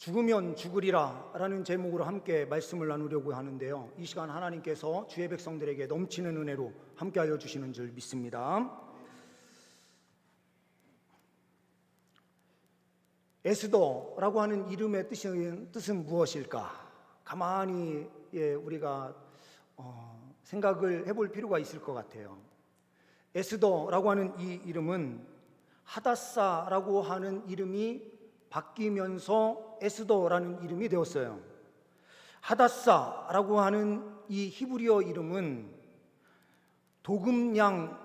죽으면 죽으리라 라는 제목으로 함께 말씀을 나누려고 하는데요, 이 시간 하나님께서 주의 백성들에게 넘치는 은혜로 함께 알려주시는 줄 믿습니다. 에스더라고 하는 이름의 뜻은 무엇일까? 가만히 우리가 생각을 해볼 필요가 있을 것 같아요. 에스더라고 하는 이 이름은 하다사라고 하는 이름이 바뀌면서 에스더라는 이름이 되었어요. 하다사라고 하는 이 히브리어 이름은 도금하는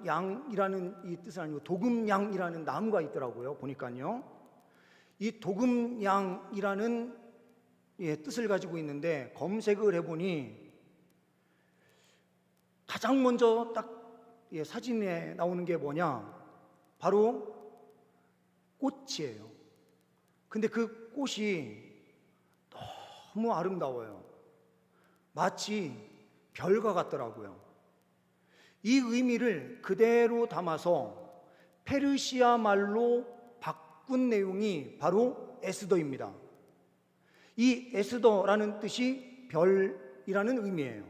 양이라는 이 뜻은 아니고 도금양이라는 나무가 있더라고요. 보니까요, 이 도금양이라는 뜻을 가지고 있는데, 검색을 해보니 가장 먼저 딱 사진에 나오는 게 뭐냐, 바로 꽃이에요. 근데 그 꽃이 너무 아름다워요. 마치 별과 같더라고요. 이 의미를 그대로 담아서 페르시아 말로 바꾼 내용이 바로 에스더입니다. 이 에스더라는 뜻이 별이라는 의미예요.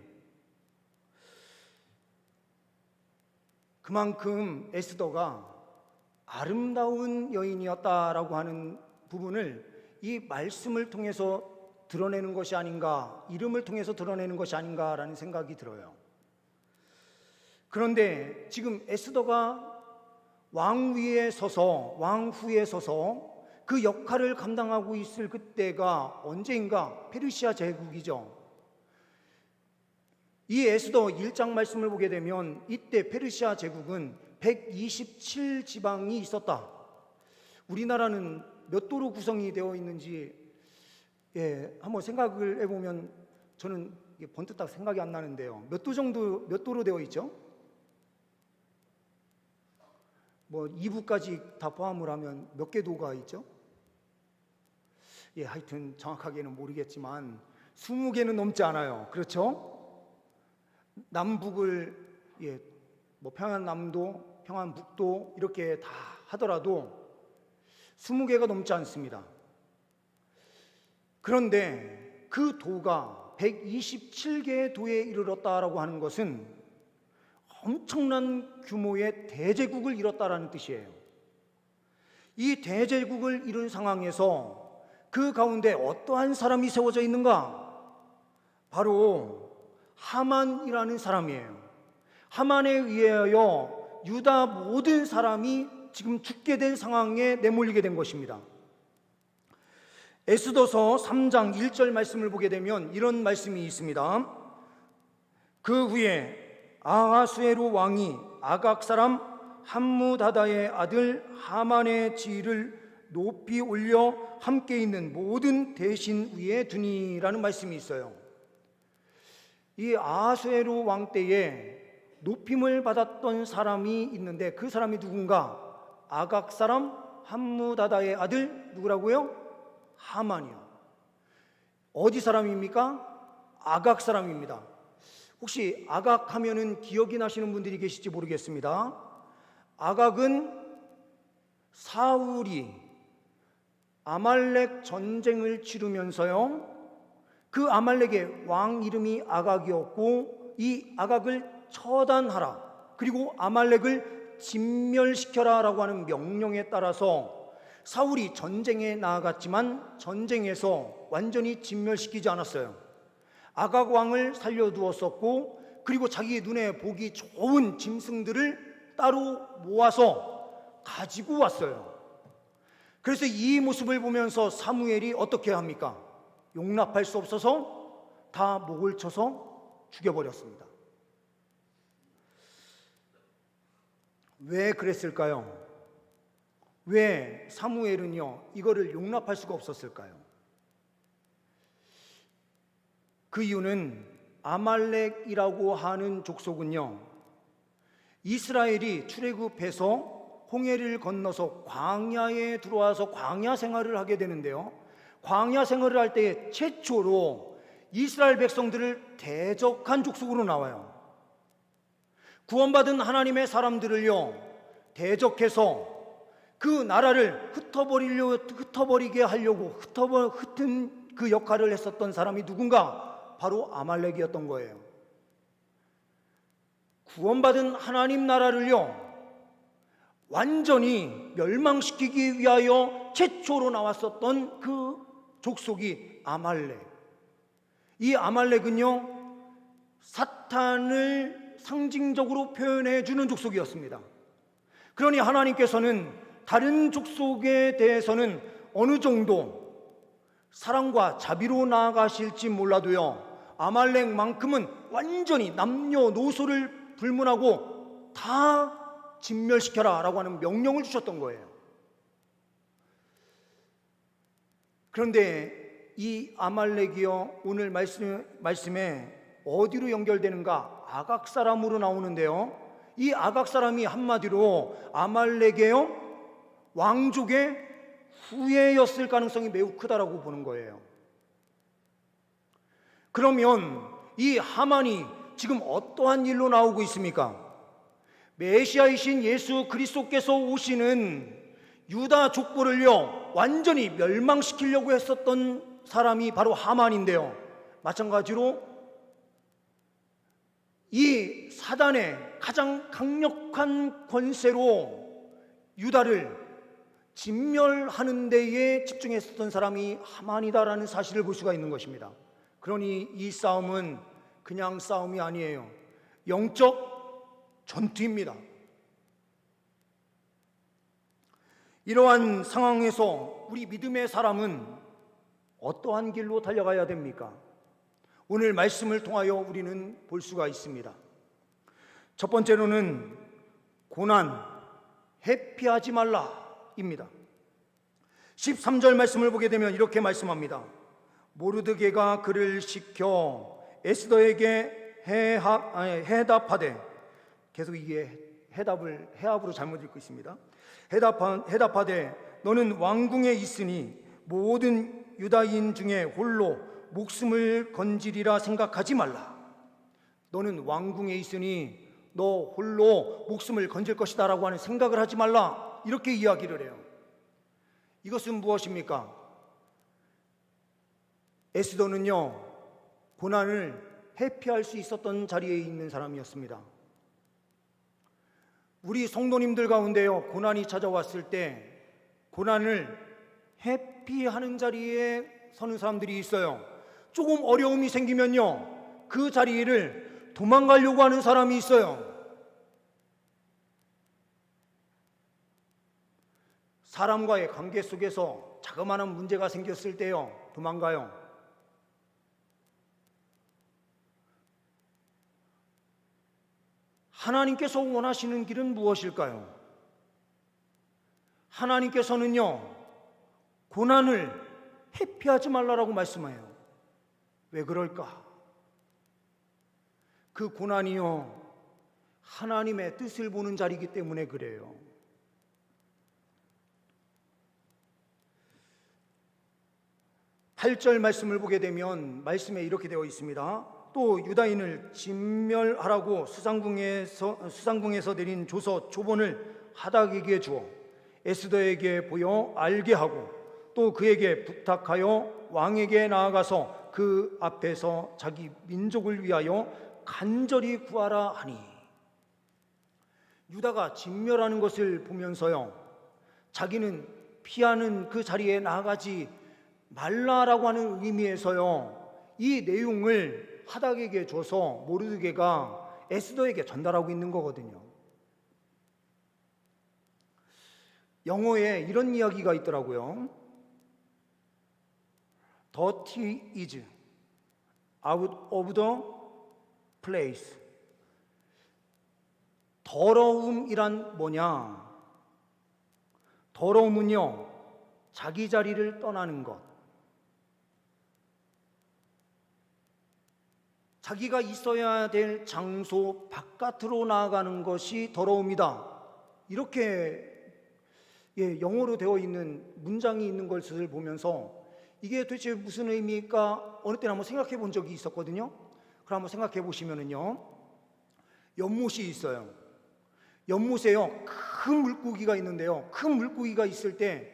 그만큼 에스더가 아름다운 여인이었다라고 하는 부분을 이 말씀을 통해서 드러내는 것이 아닌가, 이름을 통해서 드러내는 것이 아닌가라는 생각이 들어요. 그런데 지금 에스더가 왕후에 서서 그 역할을 감당하고 있을 그때가 언제인가? 페르시아 제국이죠. 이 에스더 1장 말씀을 보게 되면 이때 페르시아 제국은 127지방이 있었다. 우리나라는 몇 도로 구성이 되어 있는지 한번 생각을 해보면 저는 번뜩 딱 생각이 안 나는데요, 몇 도로 되어 있죠? 뭐 2부까지 다 포함을 하면 몇 개 도가 있죠? 하여튼 정확하게는 모르겠지만 20개는 넘지 않아요. 그렇죠? 남북을 뭐 평안남도, 평안북도 이렇게 다 하더라도 20개가 넘지 않습니다. 그런데 그 도가 127개의 도에 이르렀다라고 하는 것은 엄청난 규모의 대제국을 이뤘다라는 뜻이에요. 이 대제국을 이룬 상황에서 그 가운데 어떠한 사람이 세워져 있는가? 바로 하만이라는 사람이에요. 하만에 의하여 유다 모든 사람이 지금 죽게 된 상황에 내몰리게 된 것입니다. 에스더서 3장 1절 말씀을 보게 되면 이런 말씀이 있습니다. 그 후에 아하수에로 왕이 아각 사람 함무다다의 아들 하만의 지위를 높이 올려 함께 있는 모든 대신 위에 두니라는 말씀이 있어요. 이 아하수에로 왕 때에 높임을 받았던 사람이 있는데 그 사람이 누군가? 아각 사람 함무다다의 아들 누구라고요? 하만이요. 어디 사람입니까? 아각 사람입니다. 혹시 아각 하면은 기억이 나시는 분들이 계실지 모르겠습니다. 아각은 사울이 아말렉 전쟁을 치르면서요, 그 아말렉의 왕 이름이 아각이었고, 이 아각을 처단하라, 그리고 아말렉을 진멸시켜라 라고 하는 명령에 따라서 사울이 전쟁에 나아갔지만 전쟁에서 완전히 진멸시키지 않았어요. 아각 왕을 살려두었었고, 그리고 자기 눈에 보기 좋은 짐승들을 따로 모아서 가지고 왔어요. 그래서 이 모습을 보면서 사무엘이 어떻게 합니까? 용납할 수 없어서 다 목을 쳐서 죽여버렸습니다. 왜 그랬을까요? 왜 사무엘은요 이거를 용납할 수가 없었을까요? 그 이유는 아말렉이라고 하는 족속은요, 이스라엘이 출애굽해서 홍해를 건너서 광야에 들어와서 광야 생활을 하게 되는데요, 광야 생활을 할 때 최초로 이스라엘 백성들을 대적한 족속으로 나와요. 구원받은 하나님의 사람들을요 대적해서 그 나라를 흩어버리게 하려고 흩은 그 역할을 했었던 사람이 누군가? 바로 아말렉이었던 거예요. 구원받은 하나님 나라를요, 완전히 멸망시키기 위하여 최초로 나왔었던 그 족속이 아말렉. 이 아말렉은요, 사탄을 상징적으로 표현해 주는 족속이었습니다. 그러니 하나님께서는 다른 족속에 대해서는 어느 정도 사랑과 자비로 나아가실지 몰라도요, 아말렉만큼은 완전히 남녀노소를 불문하고 다 진멸시켜라 라고 하는 명령을 주셨던 거예요. 그런데 이 아말렉이요, 오늘 말씀에 어디로 연결되는가? 아각 사람으로 나오는데요, 이 아각 사람이 한마디로 아말렉의 왕족의 후예였을 가능성이 매우 크다라고 보는 거예요. 그러면 이 하만이 지금 어떠한 일로 나오고 있습니까? 메시아이신 예수 그리스도께서 오시는 유다 족보를요, 완전히 멸망시키려고 했었던 사람이 바로 하만인데요, 마찬가지로 이 사단의 가장 강력한 권세로 유다를 진멸하는 데에 집중했었던 사람이 하만이다라는 사실을 볼 수가 있는 것입니다. 그러니 이 싸움은 그냥 싸움이 아니에요. 영적 전투입니다. 이러한 상황에서 우리 믿음의 사람은 어떠한 길로 달려가야 됩니까? 오늘 말씀을 통하여 우리는 볼 수가 있습니다. 첫 번째로는 고난, 회피하지 말라입니다. 13절 말씀을 보게 되면 이렇게 말씀합니다. 모르드게가 그를 시켜 에스더에게 해답하되, 계속 이게 해압으로 잘못 읽고 있습니다. 해답하되 너는 왕궁에 있으니 모든 유다인 중에 홀로 목숨을 건지리라 생각하지 말라. 너는 왕궁에 있으니 너 홀로 목숨을 건질 것이다 라고 하는 생각을 하지 말라, 이렇게 이야기를 해요. 이것은 무엇입니까? 에스더는요, 고난을 회피할 수 있었던 자리에 있는 사람이었습니다. 우리 성도님들 가운데요, 고난이 찾아왔을 때 고난을 회피하는 자리에 서는 사람들이 있어요. 조금 어려움이 생기면요, 그 자리를 도망가려고 하는 사람이 있어요. 사람과의 관계 속에서 자그마한 문제가 생겼을 때요, 도망가요. 하나님께서 원하시는 길은 무엇일까요? 하나님께서는요, 고난을 회피하지 말라라고 말씀해요. 왜 그럴까? 그 고난이요, 하나님의 뜻을 보는 자리이기 때문에 그래요. (8절) 말씀을 보게 되면 말씀에 이렇게 되어 있습니다. 또 유다인을 진멸하라고 수상궁에서 내린 조서 초본을 하닥에게 주어 에스더에게 보여 알게 하고, 또 그에게 부탁하여 왕에게 나아가서 그 앞에서 자기 민족을 위하여 간절히 구하라 하니, 유다가 진멸하는 것을 보면서요, 자기는 피하는 그 자리에 나아가지 말라라고 하는 의미에서요, 이 내용을 하닥에게 줘서 모르드게가 에스더에게 전달하고 있는 거거든요. 영어에 이런 이야기가 있더라고요. Dirty is out of the place. 더러움이란 뭐냐? 더러움은요, 자기 자리를 떠나는 것, 자기가 있어야 될 장소 바깥으로 나아가는 것이 더러움이다. 이렇게 영어로 되어 있는 문장이 있는 것을 보면서 이게 도대체 무슨 의미일까 어느 때는 한번 생각해 본 적이 있었거든요. 그럼 한번 생각해 보시면은요, 연못이 있어요. 연못에요, 큰 물고기가 있는데요. 큰 물고기가 있을 때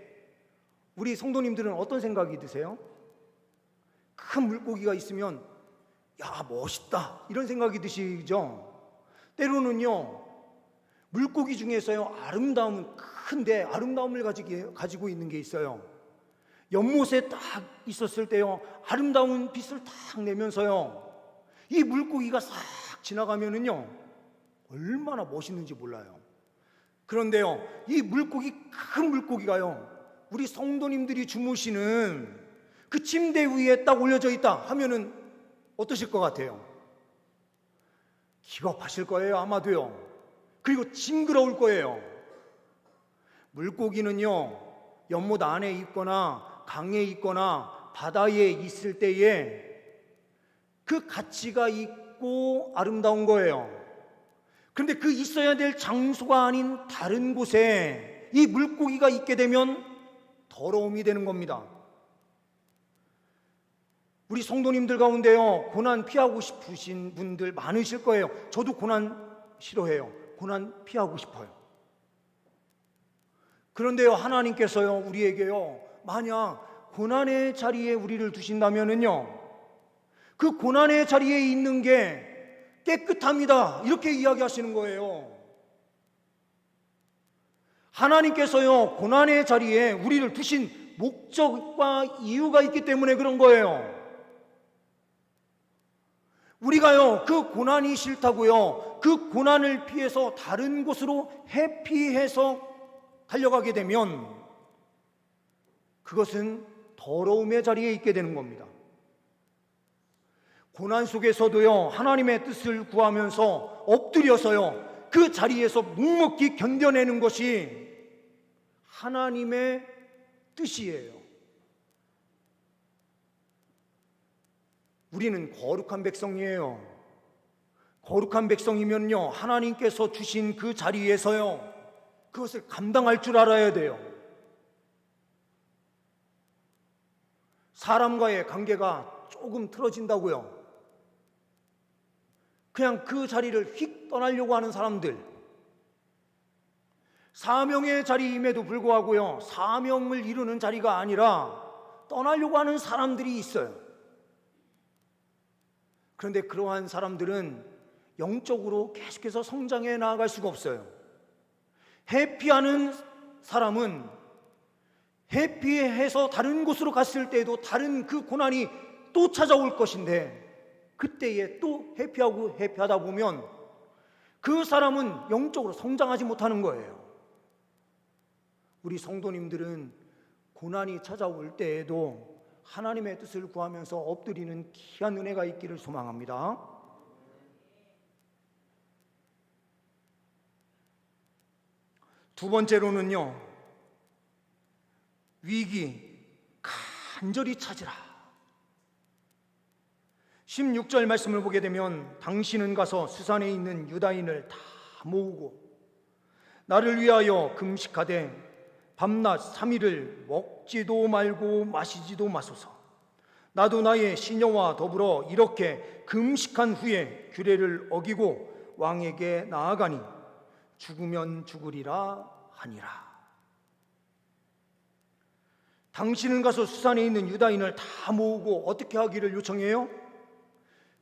우리 성도님들은 어떤 생각이 드세요? 큰 물고기가 있으면 야, 멋있다 이런 생각이 드시죠? 때로는요, 물고기 중에서요, 아름다움은 큰데 아름다움을 가지고 있는 게 있어요. 연못에 딱 있었을 때요, 아름다운 빛을 딱 내면서요, 이 물고기가 싹 지나가면은요, 얼마나 멋있는지 몰라요. 그런데요, 이 물고기, 큰 물고기가요, 우리 성도님들이 주무시는 그 침대 위에 딱 올려져 있다 하면은 어떠실 것 같아요? 기겁하실 거예요, 아마도요. 그리고 징그러울 거예요. 물고기는요, 연못 안에 있거나 강에 있거나 바다에 있을 때에 그 가치가 있고 아름다운 거예요. 그런데 그 있어야 될 장소가 아닌 다른 곳에 이 물고기가 있게 되면 더러움이 되는 겁니다. 우리 성도님들 가운데요, 고난 피하고 싶으신 분들 많으실 거예요. 저도 고난 싫어해요. 고난 피하고 싶어요. 그런데요, 하나님께서요, 우리에게요, 만약 고난의 자리에 우리를 두신다면은요, 그 고난의 자리에 있는 게 깨끗합니다, 이렇게 이야기하시는 거예요. 하나님께서요, 고난의 자리에 우리를 두신 목적과 이유가 있기 때문에 그런 거예요. 우리가요, 그 고난이 싫다고요, 그 고난을 피해서 다른 곳으로 회피해서 달려가게 되면 그것은 더러움의 자리에 있게 되는 겁니다. 고난 속에서도요, 하나님의 뜻을 구하면서 엎드려서요, 그 자리에서 묵묵히 견뎌내는 것이 하나님의 뜻이에요. 우리는 거룩한 백성이에요. 거룩한 백성이면요, 하나님께서 주신 그 자리에서요, 그것을 감당할 줄 알아야 돼요. 사람과의 관계가 조금 틀어진다고요, 그냥 그 자리를 휙 떠나려고 하는 사람들, 사명의 자리임에도 불구하고요, 사명을 이루는 자리가 아니라 떠나려고 하는 사람들이 있어요. 그런데 그러한 사람들은 영적으로 계속해서 성장해 나아갈 수가 없어요. 회피하는 사람은 회피해서 다른 곳으로 갔을 때에도 다른 그 고난이 또 찾아올 것인데, 그때에 또 회피하다 보면 그 사람은 영적으로 성장하지 못하는 거예요. 우리 성도님들은 고난이 찾아올 때에도 하나님의 뜻을 구하면서 엎드리는 귀한 은혜가 있기를 소망합니다. 두 번째로는요, 위기 간절히 찾으라. 16절 말씀을 보게 되면, 당신은 가서 수산에 있는 유다인을 다 모으고 나를 위하여 금식하되 밤낮 3일을 먹지도 말고 마시지도 마소서. 나도 나의 시녀와 더불어 이렇게 금식한 후에 규례를 어기고 왕에게 나아가니 죽으면 죽으리라 하니라. 당신은 가서 수산에 있는 유다인을 다 모으고 어떻게 하기를 요청해요?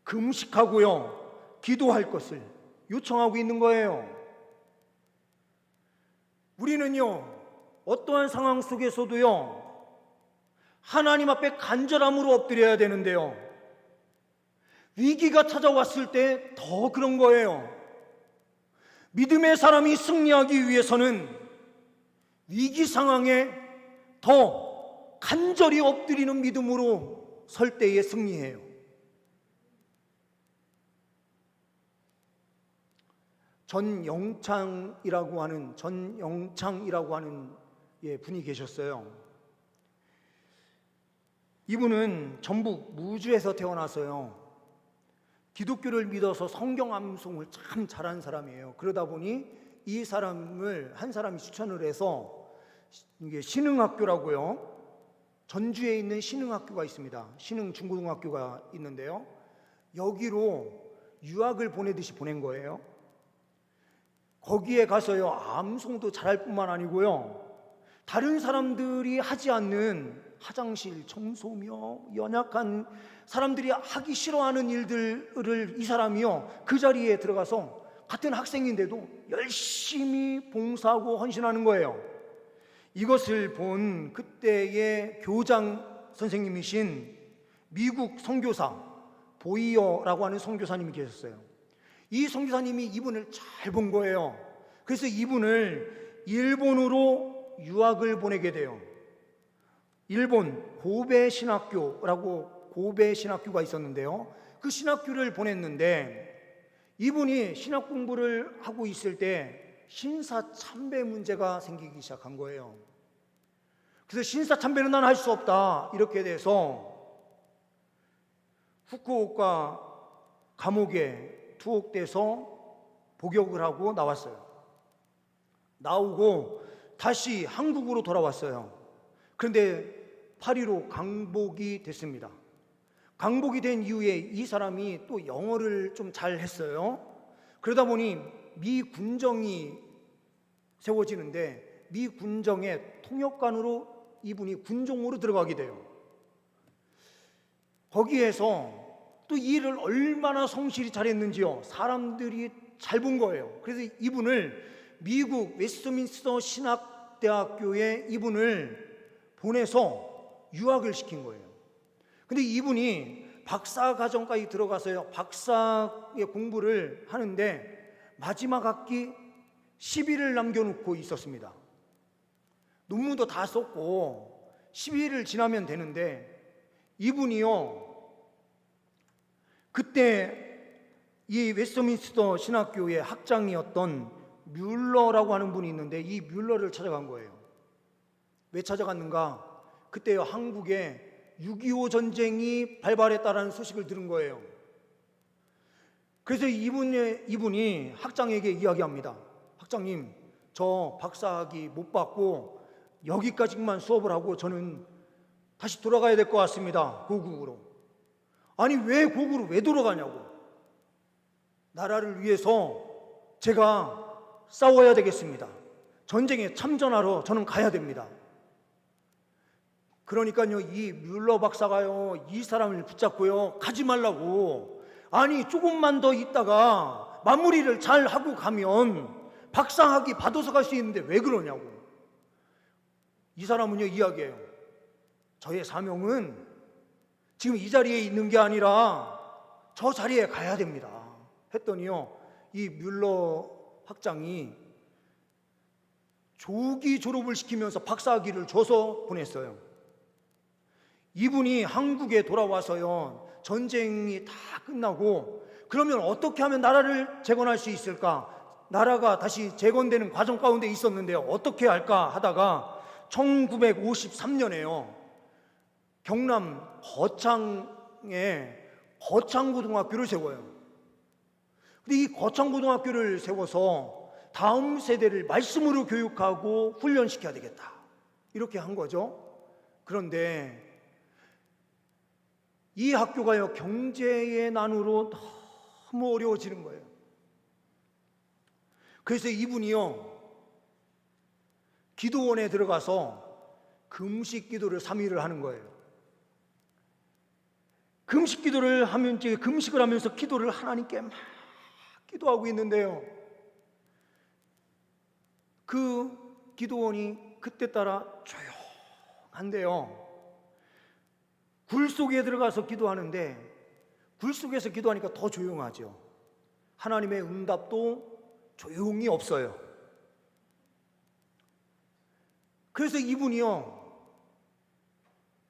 금식하고요, 기도할 것을 요청하고 있는 거예요. 우리는요, 어떠한 상황 속에서도요, 하나님 앞에 간절함으로 엎드려야 되는데요, 위기가 찾아왔을 때 더 그런 거예요. 믿음의 사람이 승리하기 위해서는 위기 상황에 더 간절히 엎드리는 믿음으로 설 때에 승리해요. 전영창이라고 하는 분이 계셨어요. 이분은 전북 무주에서 태어나서요, 기독교를 믿어서 성경 암송을 참 잘하는 사람이에요. 그러다 보니 이 사람을 한 사람이 추천을 해서, 이게 신흥학교라고요, 전주에 있는 신흥학교가 있습니다. 신흥 중고등학교가 있는데요, 여기로 유학을 보내듯이 보낸 거예요. 거기에 가서요, 암송도 잘할 뿐만 아니고요, 다른 사람들이 하지 않는 화장실 청소며 연약한 사람들이 하기 싫어하는 일들을 이 사람이요, 그 자리에 들어가서 같은 학생인데도 열심히 봉사하고 헌신하는 거예요. 이것을 본 그때의 교장 선생님이신 미국 선교사 보이어라고 하는 선교사님이 계셨어요. 이 선교사님이 이분을 잘 본 거예요. 그래서 이분을 일본으로 유학을 보내게 돼요. 일본 고베 신학교라고 고베 신학교가 있었는데요, 그 신학교를 보냈는데 이분이 신학 공부를 하고 있을 때 신사참배 문제가 생기기 시작한 거예요. 그래서 신사참배는 난 할 수 없다 이렇게 돼서 후쿠오카 감옥에 투옥돼서 복역을 하고 나왔어요. 나오고 다시 한국으로 돌아왔어요. 그런데 8.15 강복이 됐습니다. 강복이 된 이후에 이 사람이 또 영어를 좀 잘했어요. 그러다 보니 미 군정이 세워지는데 미 군정의 통역관으로 이분이 군종으로 들어가게 돼요. 거기에서 또 일을 얼마나 성실히 잘했는지요, 사람들이 잘 본 거예요. 그래서 이분을 미국 웨스트민스터 신학대학교에 이분을 보내서 유학을 시킨 거예요. 근데 이분이 박사 과정까지 들어가서요, 박사의 공부를 하는데 마지막 학기 10일을 남겨놓고 있었습니다. 논문도 다 썼고 10일을 지나면 되는데 이분이요, 그때 이 웨스트민스터 신학교의 학장이었던 뮬러라고 하는 분이 있는데 이 뮬러를 찾아간 거예요. 왜 찾아갔는가? 그때요, 한국에 6.25 전쟁이 발발했다라는 소식을 들은 거예요. 그래서 이분이 학장에게 이야기합니다. 학장님, 저 박사학위 못 받고 여기까지만 수업을 하고 저는 다시 돌아가야 될 것 같습니다. 고국으로. 아니, 왜 고국으로 왜 돌아가냐고. 나라를 위해서 제가 싸워야 되겠습니다. 전쟁에 참전하러 저는 가야 됩니다. 그러니까요, 이 뮬러 박사가요, 이 사람을 붙잡고요, 가지 말라고. 아니, 조금만 더 있다가 마무리를 잘 하고 가면 박사학위 받아서 갈 수 있는데 왜 그러냐고. 이 사람은요, 이야기해요. 저의 사명은 지금 이 자리에 있는 게 아니라 저 자리에 가야 됩니다. 했더니요, 이 뮬러 학장이 조기 졸업을 시키면서 박사학위를 줘서 보냈어요. 이분이 한국에 돌아와서요, 전쟁이 다 끝나고 그러면 어떻게 하면 나라를 재건할 수 있을까? 나라가 다시 재건되는 과정 가운데 있었는데요, 어떻게 할까 하다가 1953년에요 경남 거창에 거창고등학교를 세워요. 근데 이 거창고등학교를 세워서 다음 세대를 말씀으로 교육하고 훈련시켜야 되겠다 이렇게 한 거죠. 그런데 이 학교가요, 경제의 난으로 너무 어려워지는 거예요. 그래서 이분이요, 기도원에 들어가서 금식 기도를 3일을 하는 거예요. 금식 기도를 하면, 금식을 하면서 기도를 하나님께 막 기도하고 있는데요, 그 기도원이 그때 따라 조용한데요, 굴 속에 들어가서 기도하는데 굴 속에서 기도하니까 더 조용하죠. 하나님의 응답도 조용히 없어요. 그래서 이분이요,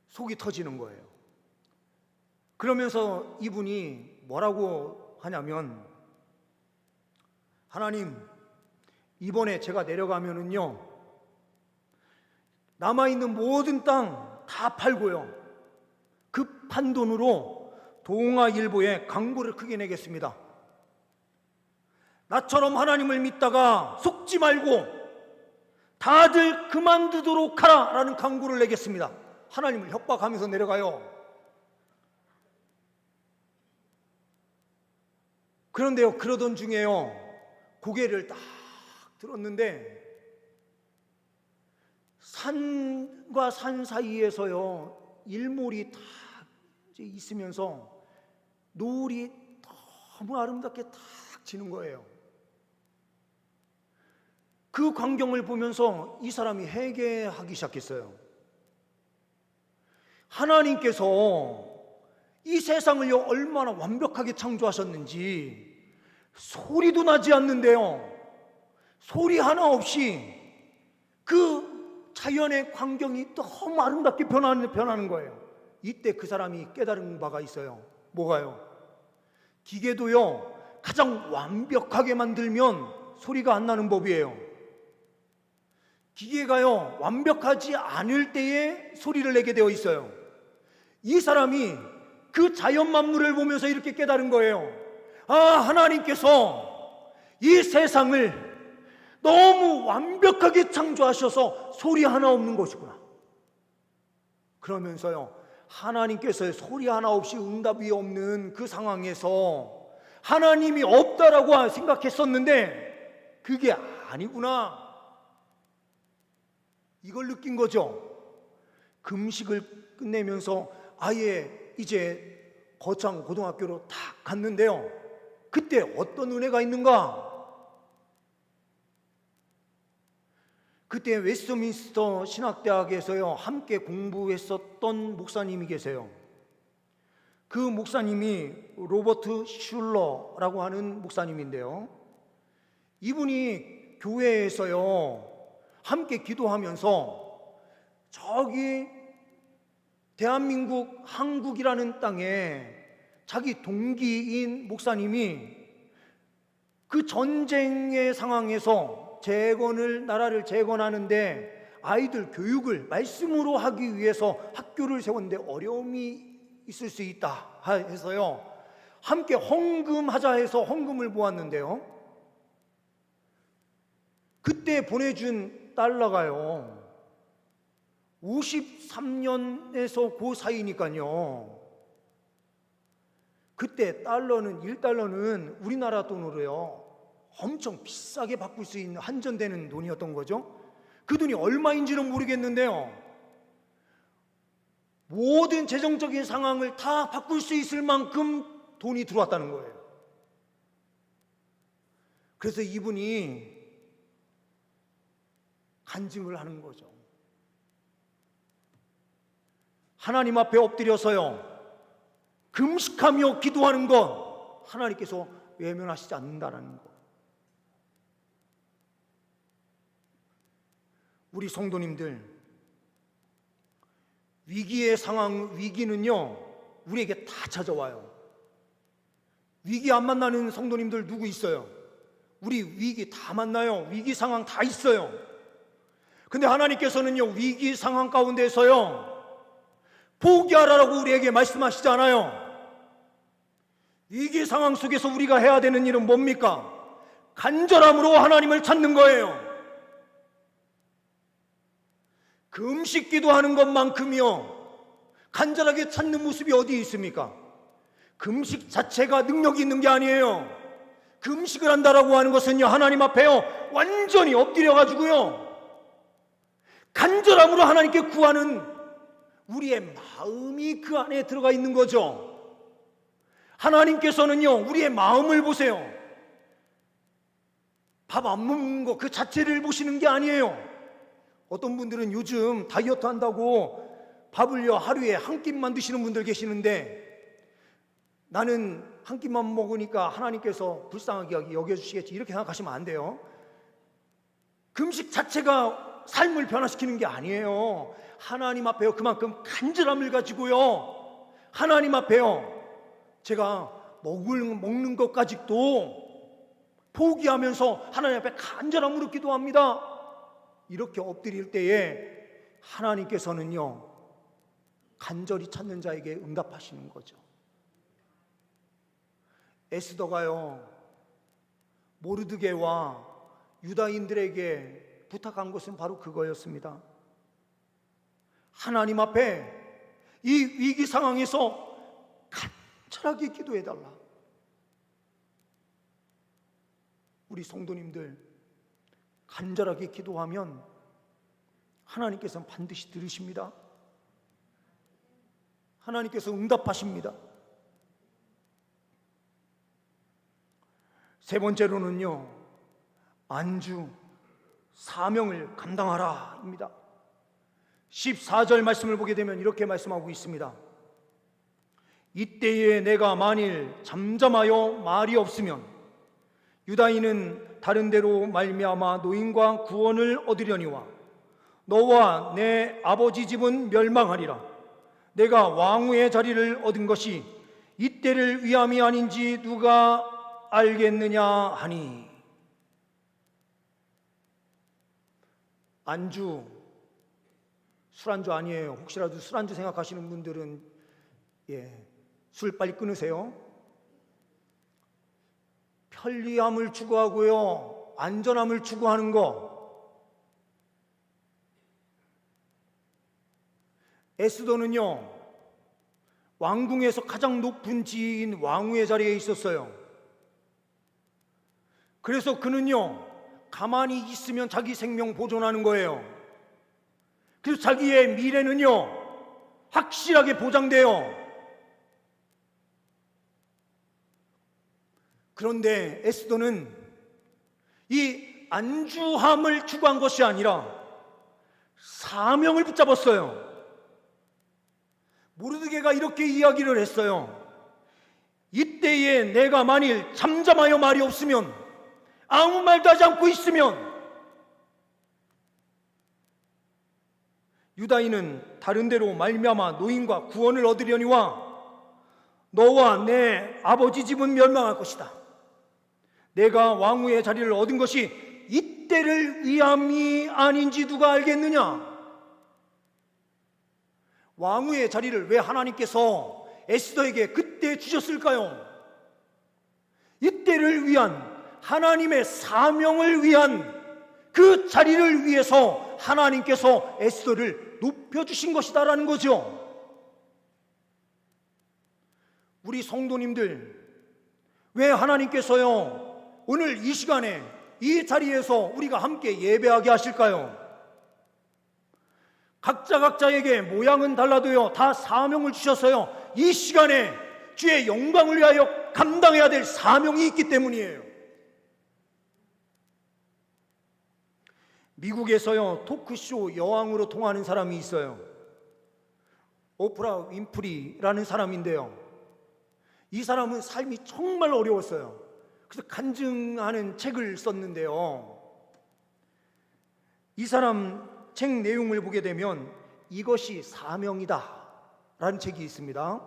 속이 터지는 거예요. 그러면서 이분이 뭐라고 하냐면, 하나님, 이번에 제가 내려가면은요, 남아있는 모든 땅 다 팔고요, 그 판 돈으로 동아일보에 광고를 크게 내겠습니다. 나처럼 하나님을 믿다가 속지 말고 다들 그만두도록 하라 라는 광고를 내겠습니다. 하나님을 협박하면서 내려가요. 그런데요, 그러던 중에요, 고개를 딱 들었는데 산과 산 사이에서요 일몰이 다 이제 있으면서 노을이 너무 아름답게 탁 지는 거예요. 그 광경을 보면서 이 사람이 회개하기 시작했어요. 하나님께서 이 세상을요 얼마나 완벽하게 창조하셨는지 소리도 나지 않는데요, 소리 하나 없이 그 자연의 광경이 너무 아름답게 변하는 거예요. 이때 그 사람이 깨달은 바가 있어요. 뭐가요? 기계도요 가장 완벽하게 만들면 소리가 안 나는 법이에요. 기계가요 완벽하지 않을 때에 소리를 내게 되어 있어요. 이 사람이 그 자연 만물을 보면서 이렇게 깨달은 거예요. 아, 하나님께서 이 세상을 너무 완벽하게 창조하셔서 소리 하나 없는 것이구나. 그러면서요 하나님께서 소리 하나 없이 응답이 없는 그 상황에서 하나님이 없다라고 생각했었는데 그게 아니구나, 이걸 느낀 거죠. 금식을 끝내면서 아예 이제 거창 고등학교로 탁 갔는데요, 그때 어떤 은혜가 있는가? 그때 웨스트민스터 신학대학에서요 함께 공부했었던 목사님이 계세요. 그 목사님이 로버트 슐러라고 하는 목사님인데요, 이분이 교회에서요 함께 기도하면서 저기 대한민국 한국이라는 땅에 자기 동기인 목사님이 그 전쟁의 상황에서 나라를 재건하는데 아이들 교육을 말씀으로 하기 위해서 학교를 세웠는데 어려움이 있을 수 있다 해서요 함께 헌금하자 해서 헌금을 모았는데요, 그때 보내준 달러가요 53년에서 그 사이니까요, 그때 달러는 1달러는 우리나라 돈으로요 엄청 비싸게 바꿀 수 있는 한전되는 돈이었던 거죠. 그 돈이 얼마인지는 모르겠는데요, 모든 재정적인 상황을 다 바꿀 수 있을 만큼 돈이 들어왔다는 거예요. 그래서 이분이 간증을 하는 거죠. 하나님 앞에 엎드려서요 금식하며 기도하는 것 하나님께서 외면하시지 않는다는 것. 우리 성도님들, 위기는요 우리에게 다 찾아와요. 위기 안 만나는 성도님들 누구 있어요? 우리 위기 다 만나요. 위기 상황 다 있어요. 근데 하나님께서는요 위기 상황 가운데서요 포기하라고 우리에게 말씀하시지 않아요. 위기 상황 속에서 우리가 해야 되는 일은 뭡니까? 간절함으로 하나님을 찾는 거예요. 금식 기도하는 것만큼이요 간절하게 찾는 모습이 어디 있습니까? 금식 자체가 능력이 있는 게 아니에요. 금식을 한다라고 하는 것은요 하나님 앞에요 완전히 엎드려 가지고요 간절함으로 하나님께 구하는 우리의 마음이 그 안에 들어가 있는 거죠. 하나님께서는요 우리의 마음을 보세요. 밥 안 먹는 거 그 자체를 보시는 게 아니에요. 어떤 분들은 요즘 다이어트 한다고 밥을요 하루에 한 끼만 드시는 분들 계시는데, 나는 한 끼만 먹으니까 하나님께서 불쌍하게 여겨주시겠지 이렇게 생각하시면 안 돼요. 금식 자체가 삶을 변화시키는 게 아니에요. 하나님 앞에요 그만큼 간절함을 가지고요 하나님 앞에요 제가 먹는 것까지도 포기하면서 하나님 앞에 간절함으로 기도합니다. 이렇게 엎드릴 때에 하나님께서는요 간절히 찾는 자에게 응답하시는 거죠. 에스더가요 모르드게와 유다인들에게 부탁한 것은 바로 그거였습니다. 하나님 앞에 이 위기 상황에서 간절하게 기도해달라. 우리 성도님들, 간절하게 기도하면 하나님께서는 반드시 들으십니다. 하나님께서 응답하십니다. 세 번째로는요, 안주, 사명을 감당하라입니다. 14절 말씀을 보게 되면 이렇게 말씀하고 있습니다. 이때에 내가 만일 잠잠하여 말이 없으면 유다인은 다른 데로 말미암아 노인과 구원을 얻으려니와 너와 내 아버지 집은 멸망하리라. 내가 왕후의 자리를 얻은 것이 이때를 위함이 아닌지 누가 알겠느냐 하니. 안주, 술안주 아니에요. 혹시라도 술안주 생각하시는 분들은 술 빨리 끊으세요. 편리함을 추구하고요, 안전함을 추구하는 거. 에스더는요, 왕궁에서 가장 높은 지위인 왕후의 자리에 있었어요. 그래서 그는요, 가만히 있으면 자기 생명 보존하는 거예요. 그래서 자기의 미래는요, 확실하게 보장돼요. 그런데 에스더는 이 안주함을 추구한 것이 아니라 사명을 붙잡았어요. 모르드게가 이렇게 이야기를 했어요. 이때에 내가 만일 잠잠하여 말이 없으면, 아무 말도 하지 않고 있으면 유다인은 다른 데로 말미암아 노인과 구원을 얻으려니와 너와 내 아버지 집은 멸망할 것이다. 내가 왕후의 자리를 얻은 것이 이때를 위함이 아닌지 누가 알겠느냐? 왕후의 자리를 왜 하나님께서 에스더에게 그때 주셨을까요? 이때를 위한, 하나님의 사명을 위한 그 자리를 위해서 하나님께서 에스더를 높여주신 것이다라는 거죠. 우리 성도님들, 왜 하나님께서요 오늘 이 시간에 이 자리에서 우리가 함께 예배하게 하실까요? 각자에게 모양은 달라도요 다 사명을 주셔서요 이 시간에 주의 영광을 위하여 감당해야 될 사명이 있기 때문이에요. 미국에서요 토크쇼 여왕으로 통하는 사람이 있어요. 오프라 윈프리라는 사람인데요, 이 사람은 삶이 정말 어려웠어요. 그래서 간증하는 책을 썼는데요, 이 사람 책 내용을 보게 되면 이것이 사명이다 라는 책이 있습니다.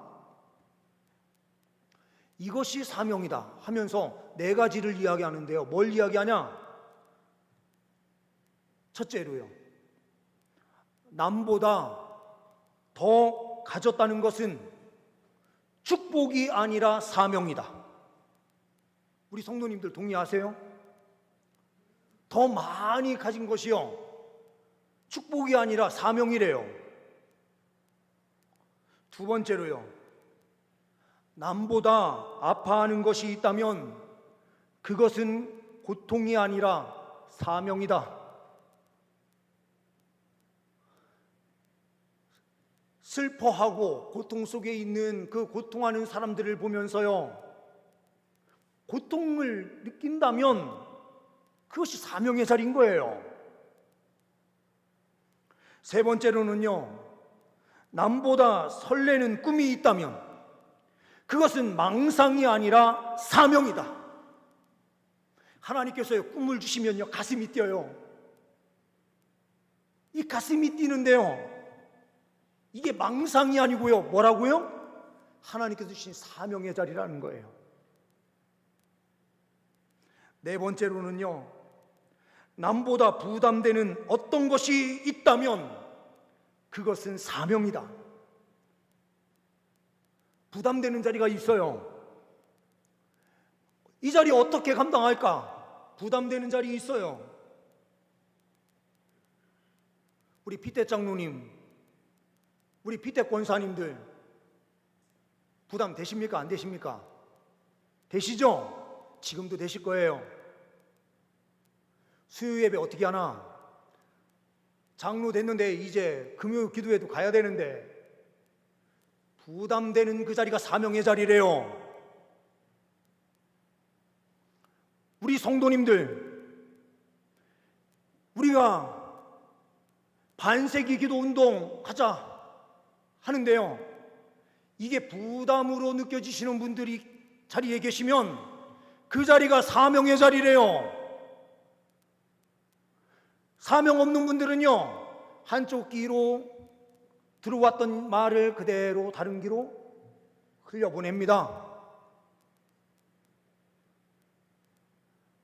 이것이 사명이다 하면서 네 가지를 이야기하는데요, 뭘 이야기하냐? 첫째로요, 남보다 더 가졌다는 것은 축복이 아니라 사명이다. 우리 성도님들 동의하세요? 더 많이 가진 것이요 축복이 아니라 사명이래요. 두 번째로요, 남보다 아파하는 것이 있다면 그것은 고통이 아니라 사명이다. 슬퍼하고 고통 속에 있는 그 고통하는 사람들을 보면서요 고통을 느낀다면 그것이 사명의 자리인 거예요. 세 번째로는요, 남보다 설레는 꿈이 있다면 그것은 망상이 아니라 사명이다. 하나님께서요 꿈을 주시면요 가슴이 뛰어요. 이 가슴이 뛰는데요, 이게 망상이 아니고요 뭐라고요? 하나님께서 주신 사명의 자리라는 거예요. 네 번째로는요, 남보다 부담되는 어떤 것이 있다면 그것은 사명이다. 부담되는 자리가 있어요. 이 자리 어떻게 감당할까? 부담되는 자리 있어요. 우리 피대 장로님, 우리 피대 권사님들 부담 되십니까? 안 되십니까? 되시죠? 지금도 되실 거예요. 수요 예배 어떻게 하나? 장로 됐는데 이제 금요 기도회도 가야 되는데 부담되는 그 자리가 사명의 자리래요. 우리 성도님들, 우리가 반세기 기도 운동 하자 하는데요, 이게 부담으로 느껴지시는 분들이 자리에 계시면 그 자리가 사명의 자리래요. 사명 없는 분들은요, 한쪽 귀로 들어왔던 말을 그대로 다른 귀로 흘려보냅니다.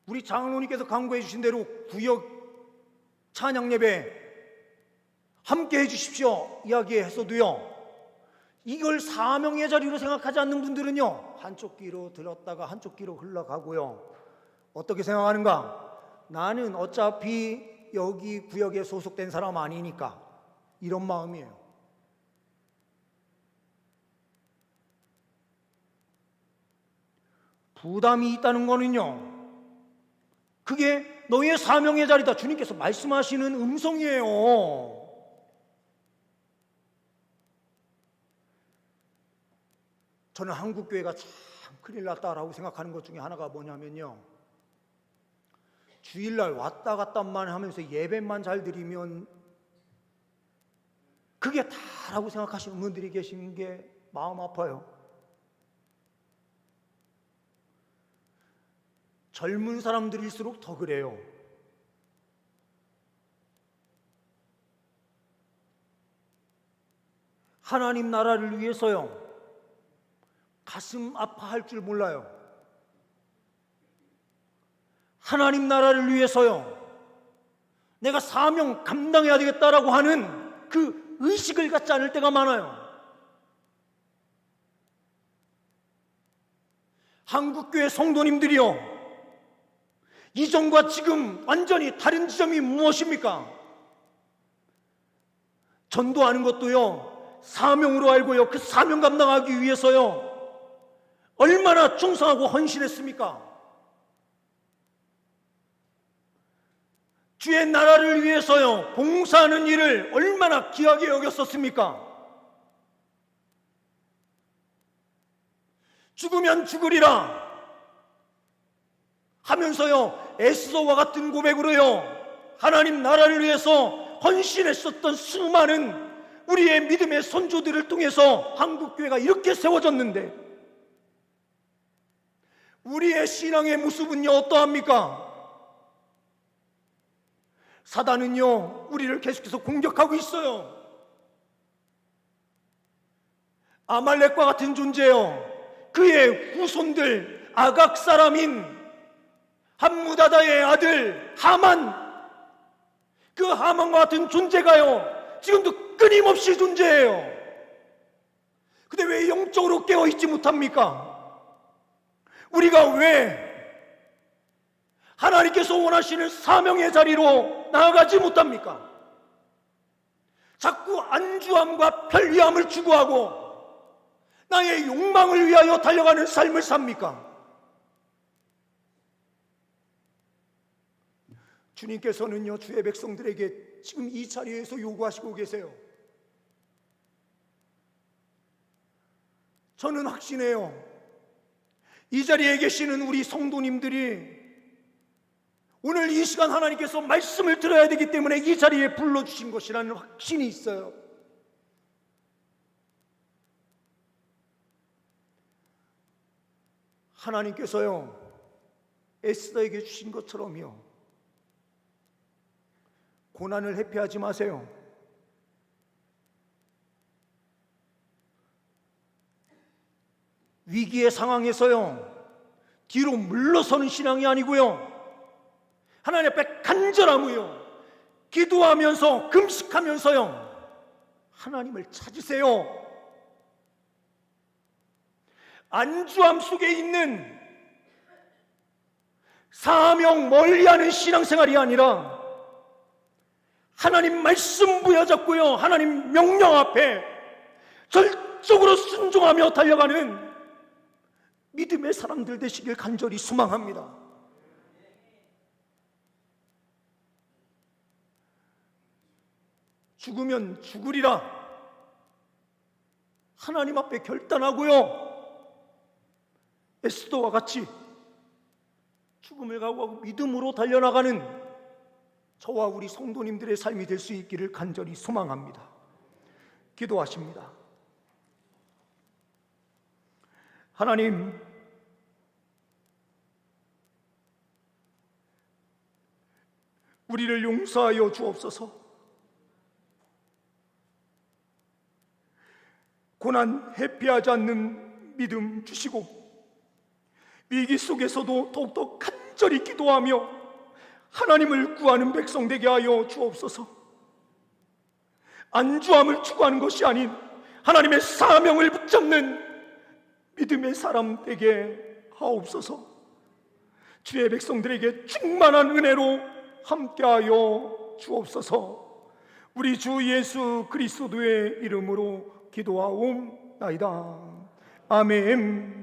우리 장로님께서 강구해 주신 대로 구역 찬양 예배 함께 해주십시오 이야기했어도요, 이걸 사명의 자리로 생각하지 않는 분들은요, 한쪽 귀로 들었다가 한쪽 귀로 흘러가고요, 어떻게 생각하는가? 나는 어차피 여기 구역에 소속된 사람 아니니까, 이런 마음이에요. 부담이 있다는 거는요, 그게 너의 사명의 자리다, 주님께서 말씀하시는 음성이에요. 저는 한국교회가 참 큰일 났다라고 생각하는 것 중에 하나가 뭐냐면요, 주일날 왔다 갔다만 하면서 예배만 잘 드리면 그게 다라고 생각하시는 분들이 계신 게 마음 아파요. 젊은 사람들일수록 더 그래요. 하나님 나라를 위해서요, 가슴 아파할 줄 몰라요. 하나님 나라를 위해서요, 내가 사명 감당해야 되겠다라고 하는 그 의식을 갖지 않을 때가 많아요. 한국교회 성도님들이요, 이전과 지금 완전히 다른 지점이 무엇입니까? 전도하는 것도요, 사명으로 알고요, 그 사명 감당하기 위해서요, 얼마나 충성하고 헌신했습니까? 주의 나라를 위해서요, 봉사하는 일을 얼마나 귀하게 여겼었습니까? 죽으면 죽으리라 하면서요, 에스더와 같은 고백으로요, 하나님 나라를 위해서 헌신했었던 수많은 우리의 믿음의 선조들을 통해서 한국교회가 이렇게 세워졌는데, 우리의 신앙의 모습은요 어떠합니까? 사단은요 우리를 계속해서 공격하고 있어요. 아말렉과 같은 존재요, 그의 후손들 아각 사람인 함무다다의 아들 하만, 그 하만과 같은 존재가요 지금도 끊임없이 존재해요. 근데 왜 영적으로 깨어있지 못합니까? 우리가 왜 하나님께서 원하시는 사명의 자리로 나아가지 못합니까? 자꾸 안주함과 편리함을 추구하고 나의 욕망을 위하여 달려가는 삶을 삽니까? 주님께서는요 주의 백성들에게 지금 이 자리에서 요구하시고 계세요. 저는 확신해요, 이 자리에 계시는 우리 성도님들이 오늘 이 시간 하나님께서 말씀을 들어야 되기 때문에 이 자리에 불러주신 것이라는 확신이 있어요. 하나님께서요 에스더에게 주신 것처럼요, 고난을 회피하지 마세요. 위기의 상황에서요 뒤로 물러서는 신앙이 아니고요, 하나님 앞에 간절함으로 기도하면서 금식하면서요 하나님을 찾으세요. 안주함 속에 있는 사명 멀리하는 신앙생활이 아니라 하나님 말씀 부여잡고요, 하나님 명령 앞에 절적으로 순종하며 달려가는 믿음의 사람들 되시길 간절히 소망합니다. 죽으면 죽으리라 하나님 앞에 결단하고요, 에스더와 같이 죽음을 각오하고 믿음으로 달려나가는 저와 우리 성도님들의 삶이 될 수 있기를 간절히 소망합니다. 기도하십니다. 하나님, 우리를 용서하여 주옵소서. 고난 회피하지 않는 믿음 주시고, 위기 속에서도 더욱더 간절히 기도하며 하나님을 구하는 백성 되게 하여 주옵소서. 안주함을 추구하는 것이 아닌 하나님의 사명을 붙잡는 믿음의 사람 되게 하옵소서. 주의 백성들에게 충만한 은혜로 함께하여 주옵소서. 우리 주 예수 그리스도의 이름으로 기도하옵나이다. 아멘.